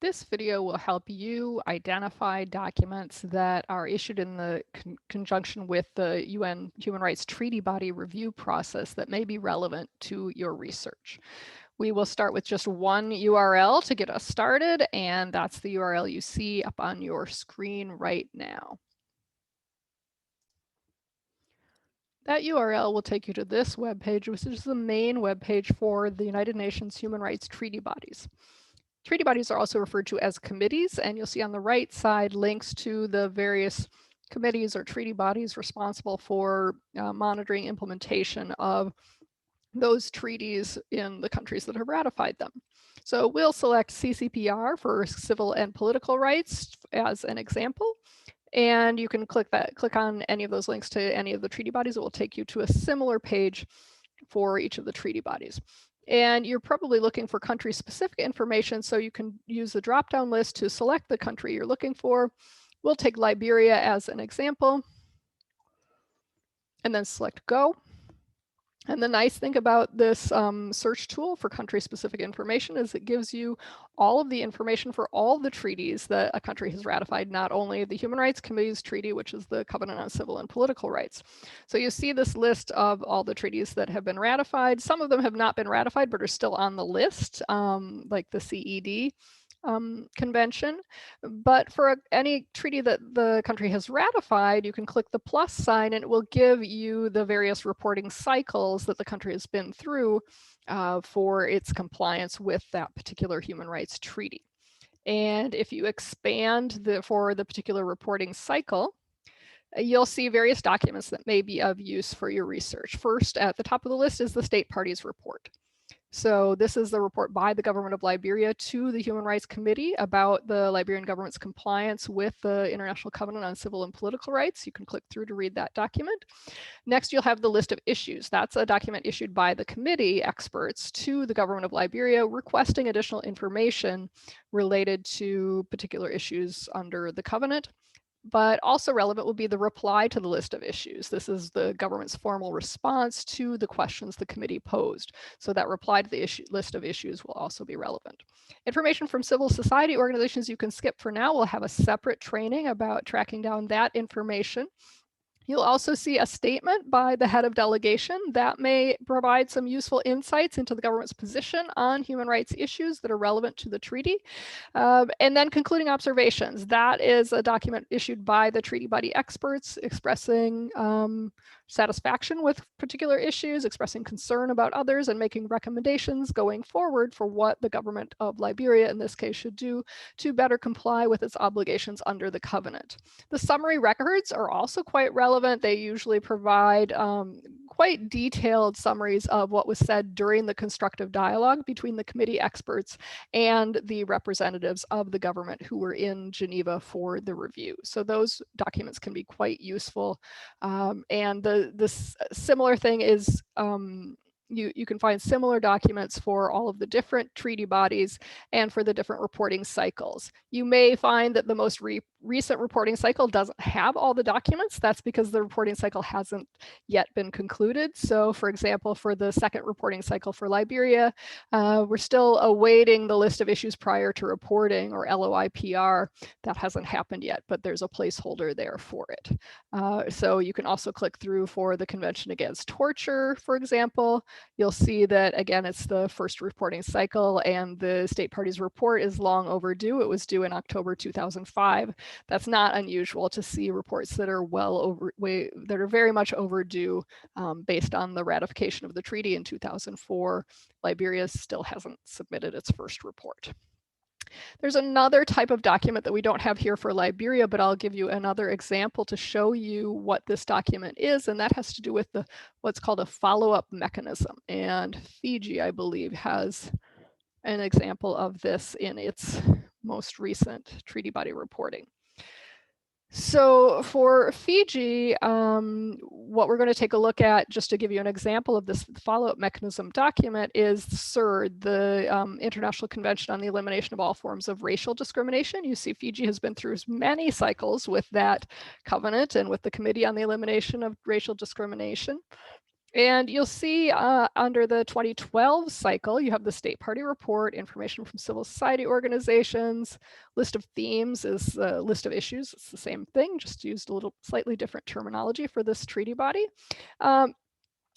This video will help you identify documents that are issued in the conjunction with the UN Human Rights Treaty Body review process that may be relevant to your research. We will start with just one URL to get us started, and that's the URL you see up on your screen right now. That URL will take you to this webpage, which is the main webpage for the United Nations Human Rights Treaty Bodies. Treaty bodies are also referred to as committees, and you'll see on the right side links to the various committees or treaty bodies responsible for monitoring implementation of those treaties in the countries that have ratified them. So we'll select CCPR for civil and political rights as an example. And you can click on any of those links to any of the treaty bodies. It will take you to a similar page for each of the treaty bodies. And you're probably looking for country-specific information, so you can use the drop-down list to select the country you're looking for. We'll take Liberia as an example, and then select Go. And the nice thing about this search tool for country-specific information is it gives you all of the information for all the treaties that a country has ratified, not only the Human Rights Committee's treaty, which is the Covenant on Civil and Political Rights. So you see this list of all the treaties that have been ratified. Some of them have not been ratified, but are still on the list, like the CED. Convention. But for any treaty that the country has ratified, you can click the plus sign and it will give you the various reporting cycles that the country has been through for its compliance with that particular human rights treaty. And if you expand for the particular reporting cycle, you'll see various documents that may be of use for your research. First, at the top of the list is the state parties report. So this is the report by the government of Liberia to the Human Rights Committee about the Liberian government's compliance with the International Covenant on Civil and Political Rights. You can click through to read that document. Next, you'll have the list of issues. That's a document issued by the committee experts to the government of Liberia requesting additional information related to particular issues under the covenant. But also relevant will be the reply to the list of issues. This is the government's formal response to the questions the committee posed. So that reply to the list of issues will also be relevant. Information from civil society organizations you can skip for now. We'll have a separate training about tracking down that information. You'll also see a statement by the head of delegation that may provide some useful insights into the government's position on human rights issues that are relevant to the treaty. And then concluding observations. That is a document issued by the treaty body experts expressing satisfaction with particular issues, expressing concern about others, and making recommendations going forward for what the government of Liberia, in this case, should do to better comply with its obligations under the covenant. The summary records are also quite relevant. They usually provide quite detailed summaries of what was said during the constructive dialogue between the committee experts and the representatives of the government who were in Geneva for the review. So those documents can be quite useful. And the similar thing is you can find similar documents for all of the different treaty bodies and for the different reporting cycles. You may find that the most recent reporting cycle doesn't have all the documents. That's because the reporting cycle hasn't yet been concluded. So for example, for the second reporting cycle for Liberia, we're still awaiting the list of issues prior to reporting, or LOIPR. That hasn't happened yet, but there's a placeholder there for it. So you can also click through for the Convention Against Torture, for example. You'll see that, again, it's the first reporting cycle and the state parties report is long overdue. It was due in October 2005. That's not unusual to see reports that are that are very much overdue based on the ratification of the treaty in 2004. Liberia still hasn't submitted its first report. There's another type of document that we don't have here for Liberia, but I'll give you another example to show you what this document is, and that has to do with what's called a follow-up mechanism. And Fiji, I believe, has an example of this in its most recent treaty body reporting. So for Fiji, what we're going to take a look at, just to give you an example of this follow-up mechanism document, is CERD, the International Convention on the Elimination of All Forms of Racial Discrimination. You see Fiji has been through many cycles with that covenant and with the Committee on the Elimination of Racial Discrimination. And you'll see under the 2012 cycle, you have the state party report, information from civil society organizations, list of themes is a list of issues. It's the same thing, just used a little slightly different terminology for this treaty body.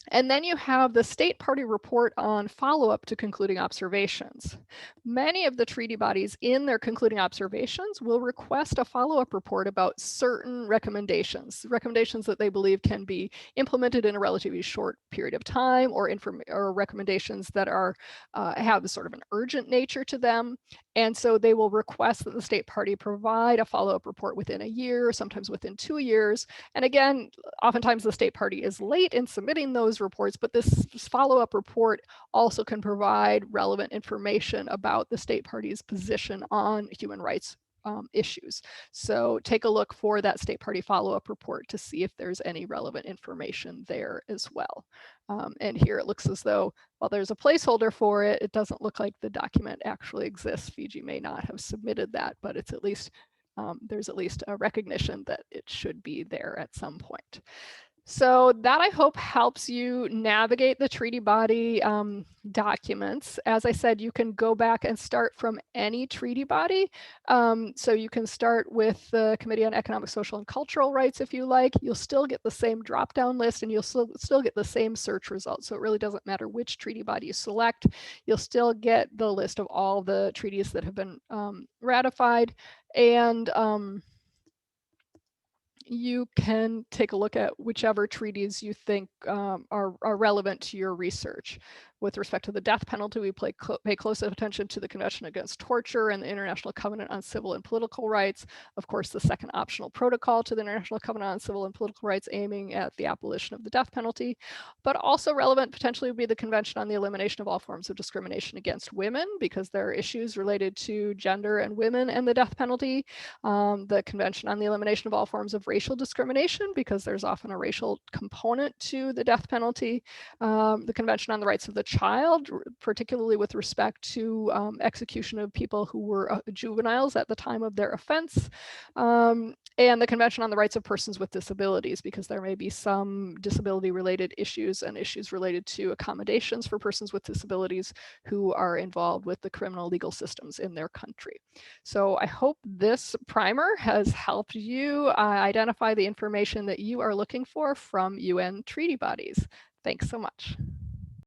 And then you have the state party report on follow-up to concluding observations. Many of the treaty bodies in their concluding observations will request a follow-up report about certain recommendations that they believe can be implemented in a relatively short period of time, or recommendations that are have sort of an urgent nature to them. And so they will request that the state party provide a follow-up report within a year, sometimes within 2 years. And again, oftentimes the state party is late in submitting those reports, but this follow-up report also can provide relevant information about the state party's position on human rights issues. So take a look for that state party follow-up report to see if there's any relevant information there as well. And here it looks as though, while there's a placeholder for it, it doesn't look like the document actually exists. Fiji may not have submitted that, but it's at least there's at least a recognition that it should be there at some point. So that, I hope, helps you navigate the treaty body documents. As I said, you can go back and start from any treaty body. So you can start with the Committee on Economic, Social, and Cultural Rights if you like. You'll still get the same drop-down list, and you'll still get the same search results. So it really doesn't matter which treaty body you select. You'll still get the list of all the treaties that have been ratified. And you can take a look at whichever treaties you think are relevant to your research. With respect to the death penalty, we pay close attention to the Convention Against Torture and the International Covenant on Civil and Political Rights. Of course, the second optional protocol to the International Covenant on Civil and Political Rights, aiming at the abolition of the death penalty. But also relevant potentially would be the Convention on the Elimination of All Forms of Discrimination Against Women, because there are issues related to gender and women and the death penalty. The Convention on the Elimination of All Forms of Racial Discrimination, because there's often a racial component to the death penalty. The Convention on the Rights of the Child, particularly with respect to execution of people who were juveniles at the time of their offense. And the Convention on the Rights of Persons with Disabilities, because there may be some disability-related issues and issues related to accommodations for persons with disabilities who are involved with the criminal legal systems in their country. So I hope this primer has helped you identify the information that you are looking for from UN treaty bodies. Thanks so much.